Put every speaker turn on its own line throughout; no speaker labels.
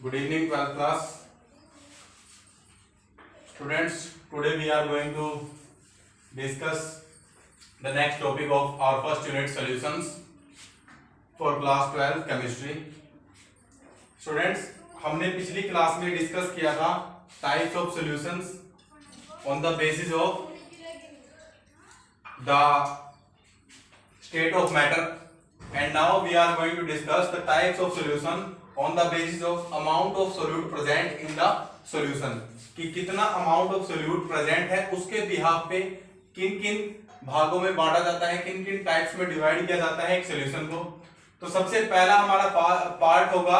Good evening, 12th class. Students, today we are going to discuss the next topic of our first unit solutions for class 12 chemistry. Students, हमने पिछली class में discuss किया था types of solutions on the basis of the state of matter, and now we are going to discuss the types of solution on the basis of amount of solute present in the solution. कि कितना amount of solute present है उसके behalf पे किन किन भागों में बांटा जाता है, किन किन टाइप्स में डिवाइड किया जाता है एक सोल्यूशन को। तो सबसे पहला हमारा पार्ट होगा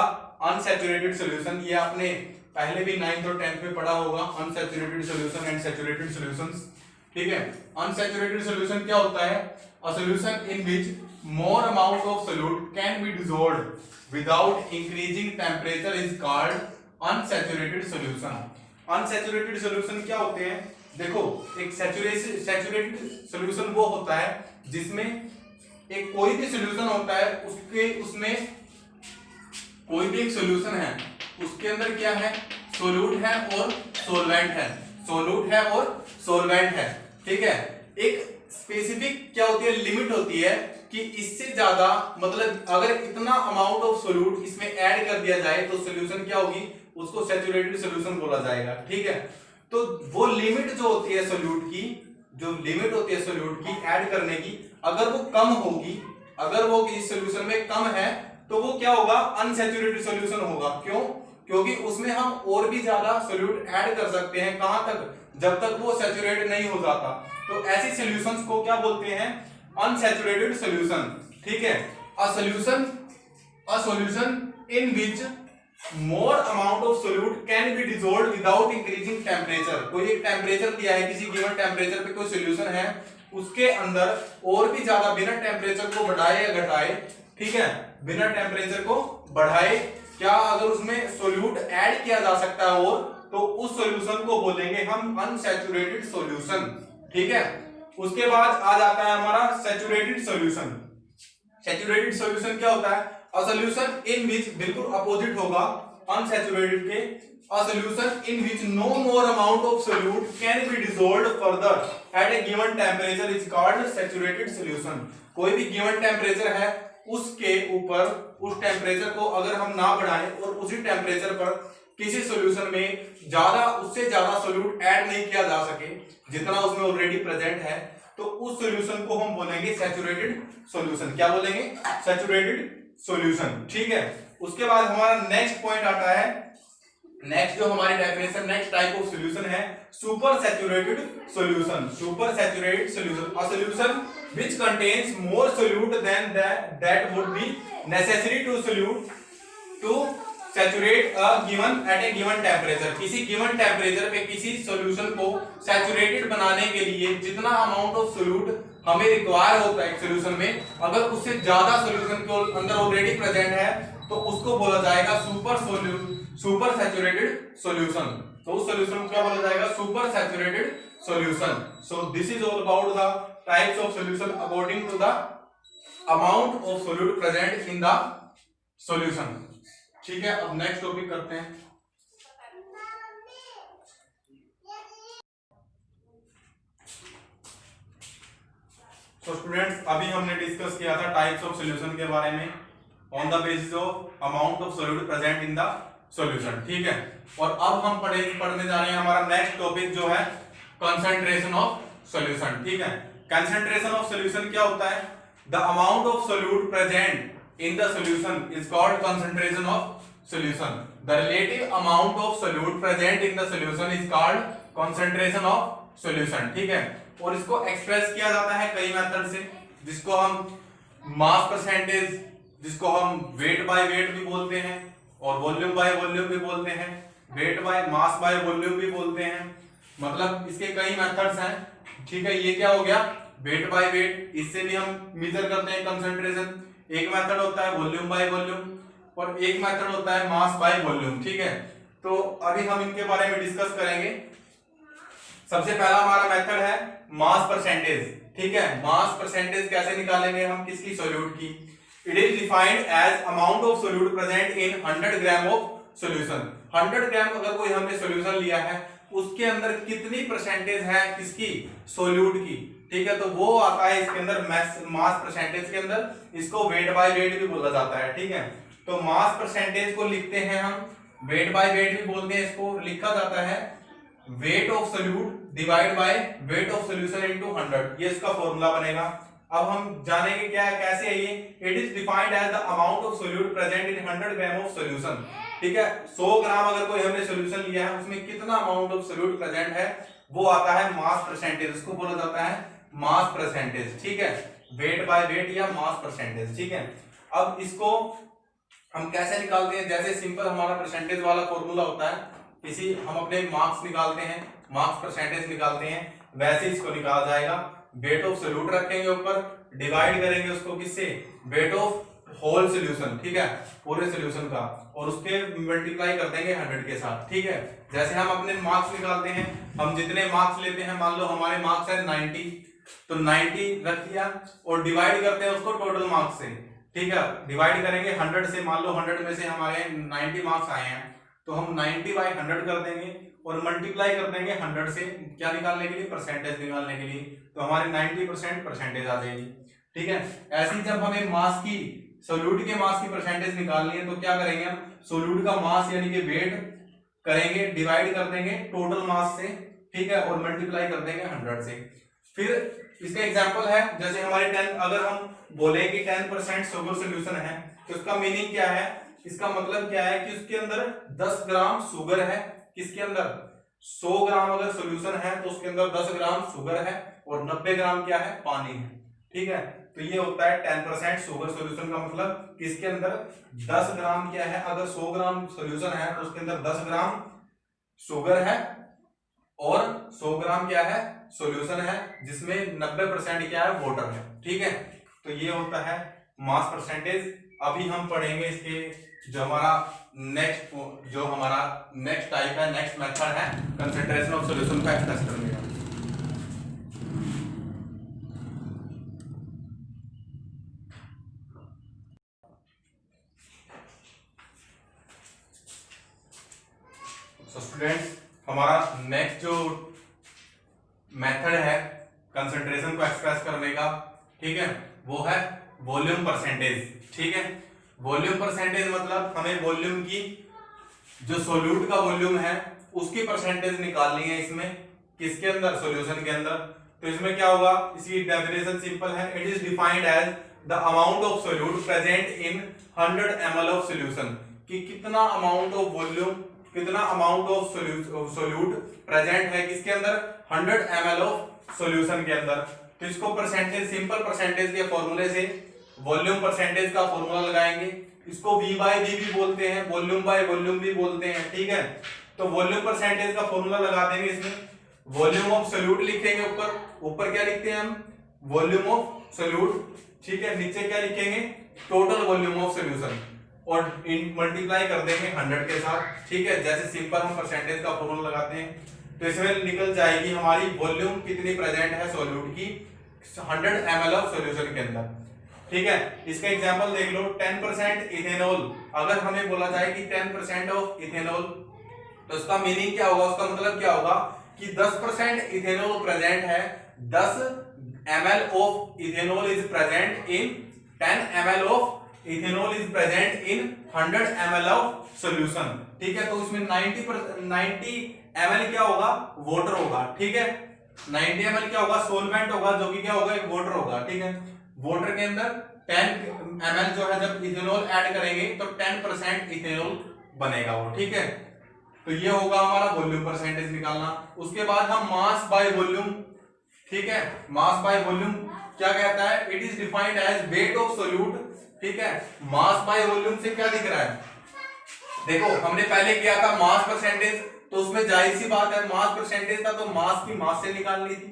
अनसैचुरेटेड सोल्यूशन। ये आपने पहले भी 9th और 10th में पढ़ा होगा, unsaturated solution and saturated solutions. ठीक है, अनसैचुरेटेड सोल्यूशन क्या होता है? A solution in which more amount of solute can be dissolved without increasing temperature is called unsaturated solution. Unsaturated solution क्या होते हैं? देखो, एक सैचुरेटेड सोल्यूशन वो होता है जिसमें एक कोई भी सोल्यूशन होता है, उसमें कोई भी एक सोल्यूशन है, उसके अंदर क्या है? सोल्यूट है और सोलवेंट है, सोल्यूट है और सोलवेंट है। ठीक है, एक स्पेसिफिक क्या होती है, लिमिट होती है कि इससे ज्यादा, मतलब अगर इतना अमाउंट ऑफ सोल्यूट इसमें ऐड कर दिया जाए तो सोल्यूशन क्या होगी, उसको सैचुरेटेड सोल्यूशन बोला जाएगा। ठीक है, तो वो लिमिट जो होती है सोल्यूट की, जो लिमिट होती है सोल्यूट की ऐड करने की, अगर वो कम होगी, अगर वो इस सोल्यूशन में कम है तो वो क्या होगा? अनसैचुरेटेड सोल्यूशन होगा। क्यों? क्योंकि उसमें हम और भी ज्यादा सोल्यूट ऐड कर सकते हैं। कहां तक? जब तक वो सैचुरेट नहीं हो जाता। तो ऐसी सॉल्यूशंस को क्या बोलते हैं? Unsaturated solution. ठीक है, अ solution in which more amount of solute can be dissolved without increasing temperature. कोई एक टेम्परेचर दिया है, किसी गिवन टेम्परेचर पे कोई सॉल्यूशन है, उसके अंदर और भी ज्यादा बिना टेम्परेचर को बढ़ाए या घटाए, ठीक है, बिना टेम्परेचर को बढ़ाए, क्या अगर उसमें सोल्यूट ऐड किया जा सकता है और, तो उस सॉल्यूशन को बोलेंगे हम अनसैचुरेटेड सॉल्यूशन। ठीक है, उसके बाद आ जाता है हमारा सैचुरेटेड सॉल्यूशन। सैचुरेटेड सॉल्यूशन क्या होता है? अ सॉल्यूशन इन विच, बिल्कुल अपोजिट होगा अनसैचुरेटेड के, a solution in which no more amount of solute can be dissolved further at a given temperature is called saturated solution. कोई भी गिवन टेम्परेचर है, उसके ऊपर उस टेम्परेचर को अगर हम ना बढ़ाएं और उसी टेम्परेचर पर किसी सॉल्यूशन में ज्यादा, उससे ज्यादा सोल्यूट ऐड नहीं किया जा सके जितना उसमें ऑलरेडी प्रेजेंट है, तो उस सॉल्यूशन को हम बोलेंगे सैचुरेटेड सॉल्यूशन। क्या बोलेंगे? Saturated solution. ठीक है, उसके बाद हमारा नेक्स्ट पॉइंट आता है, नेक्स्ट जो हमारी definition, next type of solution है super saturated solution. Super saturated solution, a solution which contains more solute than that would be necessary to solute to saturate a given at a given temperature. किसी given temperature पे किसी solution को saturated बनाने के लिए जितना amount of solute हमें require होता है एक सॉल्यूशन में, अगर उससे ज्यादा सॉल्यूशन के अंदर ऑलरेडी प्रेजेंट है तो उसको बोला जाएगा सुपर सैचुरेटेड सॉल्यूशन। तो उस सॉल्यूशन को क्या बोला जाएगा? Super saturated solution. So this is all about the types of solution according to the amount of solute present in the solution. ठीक है, अब नेक्स्ट टॉपिक करते हैं। तो स्टूडेंट्स, अभी हमने डिस्कस किया था टाइप्स ऑफ सॉल्यूशन के बारे में on the basis of amount of solute present in the solution. ठीक है, और अब हम पढ़ने जा रहे हैं हमारा नेक्स्ट टॉपिक जो है कंसंट्रेशन ऑफ सॉल्यूशन। ठीक है, कंसंट्रेशन ऑफ सॉल्यूशन क्या होता है? The amount of solute present in the solution is called concentration of solution. The relative amount of solute present in the solution is called concentration of solution. ठीक है, और इसको express किया जाता है कई मेथड से, जिसको हम मास परसेंटेज, जिसको हम वेट बाय वेट भी बोलते हैं और वॉल्यूम बाय वॉल्यूम भी बोलते हैं, weight by mass by volume भी बोलते हैं। मतलब इसके कई मेथड्स हैं। ठीक है, ये क्या हो गया? वेट बाय वेट, इससे भी हम मेजर करते हैं कंसंट्रेशन। एक मेथड होता है वॉल्यूम बाय वॉल्यूम और एक मेथड होता है मास बाय वॉल्यूम। ठीक है, तो अभी हम इनके बारे में डिस्कस करेंगे। सबसे पहला हमारा मेथड है मास परसेंटेज। ठीक है, मास परसेंटेज कैसे निकालेंगे हम किसकी? सोल्यूट की। It is defined as amount of solute present in 100 gram of solution. 100 gram अगर कोई हमने सॉल्यूशन लिया है उसके अंदर कितनी परसेंटेज है किसकी, सोल्यूट की, ठीक है, तो वो आता है इसके अंदर मास परसेंटेज के अंदर, इसको वेट बाय वेट भी बोला जाता है, ठीक है। तो मास परसेंटेज को लिखते हैं हम, वेट बाय वेट भी बोलते हैं इसको, लिखा जाता है wait of solute divide by weight of solution into 100, ये इसका फॉर्मूला बनेगा। अब हम जानेंगे क्या है, कैसे है ये, it is defined as the amount of solute present in 100 gram of solution, ठीक है। 100 ग्राम अगर कोई हमने सॉल्यूशन लिया है उसमें कितना अमाउंट ऑफ सोल्यूट प्रेजेंट है वो आता है मास परसेंटेज, इसको बोला जाता है मास परसेंटेज, ठीक है, वेट बाय वेट या मास परसेंटेज, ठीक है। अब इसको हम कैसे निकालते हैं, जैसे सिंपल हमारा परसेंटेज वाला फॉर्मूला होता है, किसी हम अपने मार्क्स निकालते हैं, मार्क्स परसेंटेज निकालते हैं, वैसे इसको निकाला जाएगा। वेट ऑफ सोल्यूट रखेंगे ऊपर, डिवाइड करेंगे उसको किससे, वेट ऑफ होल सॉल्यूशन, ठीक है, पूरे सॉल्यूशन का, और उसके मल्टीप्लाई कर देंगे 100 के साथ, ठीक है। जैसे हम अपने मार्क्स निकालते हैं, हम जितने मार्क्स लेते हैं, मान लो हमारे मार्क्स है 90, तो 90 रख दिया और डिवाइड करते हैं उसको टोटल मार्क्स से, ठीक है, डिवाइड करेंगे 100 से, मान लो 100 में से हमारे 90 मार्क्स आए हैं तो हम 90 बाय 100 कर देंगे और मल्टीप्लाई कर देंगे 100 से, क्या निकालने के लिए, परसेंटेज निकालने के लिए, तो हमारे 90% परसेंटेज आ जाएगी, ठीक है। ऐसे ही जब हमें मास की, सोल्यूट के मास की परसेंटेज निकालनी है तो क्या करेंगे हम, सोल्यूट का मास यानी कि वेट करेंगे, डिवाइड कर देंगे टोटल मास से, ठीक है, और मल्टीप्लाई कर देंगे 100 से। फिर इसका एग्जांपल है, जैसे हमारे 10, अगर हम बोले कि 10% शुगर सॉल्यूशन है तो इसका मीनिंग क्या है, इसका मतलब क्या है कि उसके अंदर 10 ग्राम शुगर है, किसके अंदर, 100 ग्राम अगर सॉल्यूशन है तो उसके अंदर 10 ग्राम शुगर है और 90 ग्राम क्या है, पानी है, ठीक है। तो ये होता है 10% शुगर सॉल्यूशन का मतलब किसके अंदर 10 ग्राम क्या है, अगर 100 ग्राम सॉल्यूशन है तो उसके अंदर 10 ग्राम शुगर है और 100 ग्राम क्या है, सॉल्यूशन है, जिसमें 90% क्या है, वाटर है, ठीक है। तो ये होता है मास परसेंटेज। अभी हम पढ़ेंगे इसके जो हमारा नेक्स्ट टाइप है, नेक्स्ट मेथड है कंसंट्रेशन ऑफ सॉल्यूशन का एक्सप्रेस करने का। सो स्टूडेंट्स, हमारा नेक्स्ट जो मेथड है कंसंट्रेशन को एक्सप्रेस करने का, ठीक है, वो है वॉल्यूम परसेंटेज, ठीक है। वॉल्यूम परसेंटेज मतलब हमें वॉल्यूम की, जो सोल्यूट का वॉल्यूम है उसकी परसेंटेज निकालनी है इसमें, किसके अंदर, सॉल्यूशन के अंदर। तो इसमें क्या होगा, इसकी डेफिनेशन सिंपल है, it is defined as the amount of solute present in 100 ml of solution, कि कितना अमाउंट ऑफ वॉल्यूम, कितना अमाउंट ऑफ सोल्यूट प्रेजेंट है किसके अंदर, 100 ml ऑफ सॉल्यूशन के अंदर। तो इसको परसेंटेज, सिंपल परसेंटेज के फॉर्मूले से वॉल्यूम परसेंटेज का फॉर्मूला लगाएंगे, इसको V बाय V भी बोलते हैं, वॉल्यूम बाय वॉल्यूम भी बोलते हैं, ठीक है। तो वॉल्यूम परसेंटेज का फॉर्मूला लगा देंगे इसमें, वॉल्यूम ऑफ सोल्यूट लिखेंगे, ऊपर क्या लिखते हैं हम, वॉल्यूम ऑफ सोल्यूट, ठीक है, नीचे क्या लिखेंगे, टोटल वॉल्यूम ऑफ सॉल्यूशन, और मल्टीप्लाई कर देंगे 100 के साथ, ठीक है। जैसे सिंपल हम परसेंटेज का फॉर्मूला लगाते हैं तो इसमें निकल जाएगी हमारी वॉल्यूम कितनी प्रेजेंट है सोल्यूट की 100 ml ऑफ सॉल्यूशन के अंदर, ठीक है। इसका एग्जांपल देख लो, 10% इथेनॉल, अगर हमें बोला जाए कि 10% ऑफ इथेनॉल, तो इसका मीनिंग क्या होगा, उसका मतलब क्या होगा कि 10% इथेनॉल प्रेजेंट है, 10 ml of ethanol is present in 10 ml of ethanol is present in 100 ml of solution, ठीक है। तो इसमें 90 ml क्या होगा, वाटर होगा, ठीक है। 90 ml क्या होगा, सोलवेंट होगा, जो कि क्या होगा, एक वाटर होगा, ठीक है। वाटर के अंदर 10 ml जो है, जब इथेनॉल ऐड करेंगे तो 10% इथेनॉल बनेगा वो, ठीक है। तो ये होगा हमारा वॉल्यूम परसेंटेज निकालना। उसके बाद हम मास बाय वॉल्यूम, ठीक है, मास बाय वॉल्यूम क्या कहता है, it is defined as weight of solute, ठीक है। मास बाय वॉल्यूम से क्या दिख रहा है, देखो हमने पहले किया था मास परसेंटेज, तो उसमें जाहिर सी बात है मास परसेंटेज था तो मास की मास से निकालनी थी,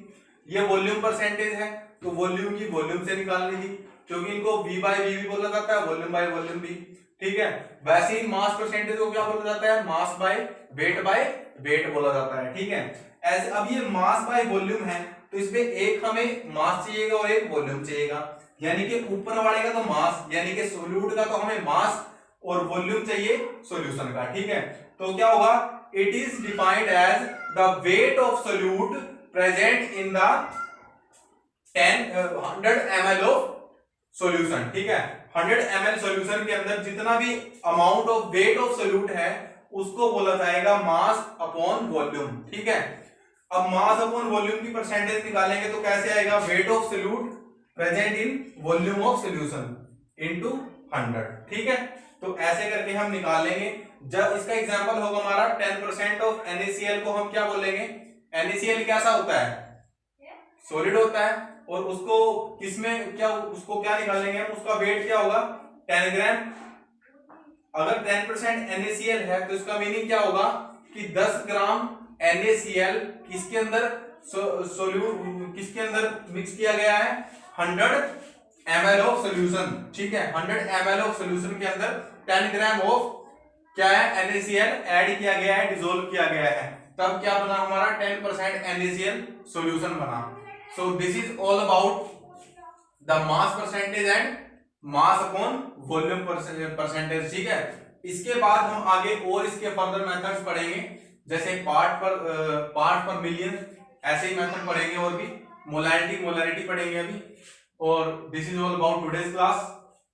ये वॉल्यूम परसेंटेज है तो वॉल्यूम की वॉल्यूम से निकालनी थी, क्योंकि इनको V बाय V भी बोला जाता है, वॉल्यूम बाय वॉल्यूम भी, ठीक है। वैसे ही मास परसेंटेज को क्या बोला जाता है, मास बाय वेट बोला जाता है, ठीक है। ऐसे अब ये मास बाय वॉल्यूम है तो इसमें एक हमें मास चाहिएगा और एक वॉल्यूम चाहिएगा, यानी कि ऊपर वाले का तो मास, यानी कि सोल्यूट का तो हमें मास और वॉल्यूम चाहिए सॉल्यूशन का, ठीक है। तो क्या होगा, it is defined as the weight of solute present in the 100 ml of solution, ठीक है। 100 ml सॉल्यूशन के अंदर जितना भी amount of weight of solute है उसको बोला जाएगा मास अपॉन वॉल्यूम, ठीक है। अब मास अपॉन वॉल्यूम की परसेंटेज निकालेंगे तो कैसे आएगा, wait of solute present in volume of solution into 100, ठीक है। तो ऐसे करके हम निकालेंगे। जब इसका एग्जांपल होगा हमारा 10% ऑफ NaCl को हम क्या बोलेंगे, NaCl कैसा होता है, सॉलिड होता है, और उसको किसमें क्या, उसको क्या निकालेंगे हम, उसका वेट क्या होगा 10 ग्राम। अगर 10% NaCl है तो इसका मीनिंग क्या होगा कि 10 ग्राम NaCl किसके अंदर सोल्यूट किसके अंदर मिक्स किया गया है, 100 ml ऑफ सॉल्यूशन, ठीक है। 100 ml ऑफ सॉल्यूशन के अंदर 10 ग्राम ऑफ क्या है NaCl ऐड किया गया है, डिसोल्व किया गया है, तब क्या बना हमारा 10% NaCl सॉल्यूशन बना। सो this is all about the mass percentage and mass upon volume percentage, ठीक है। इसके बाद हम आगे और इसके फर्दर मेथड्स पढ़ेंगे, जैसे पार्ट पर मिलियन, ऐसे ही मेथड पढ़ेंगे, और भी मोलैरिटी पढ़ेंगे अभी। और this is all about today's class.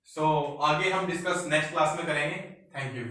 So आगे हम डिस्कस नेक्स्ट क्लास में करेंगे। Thank you.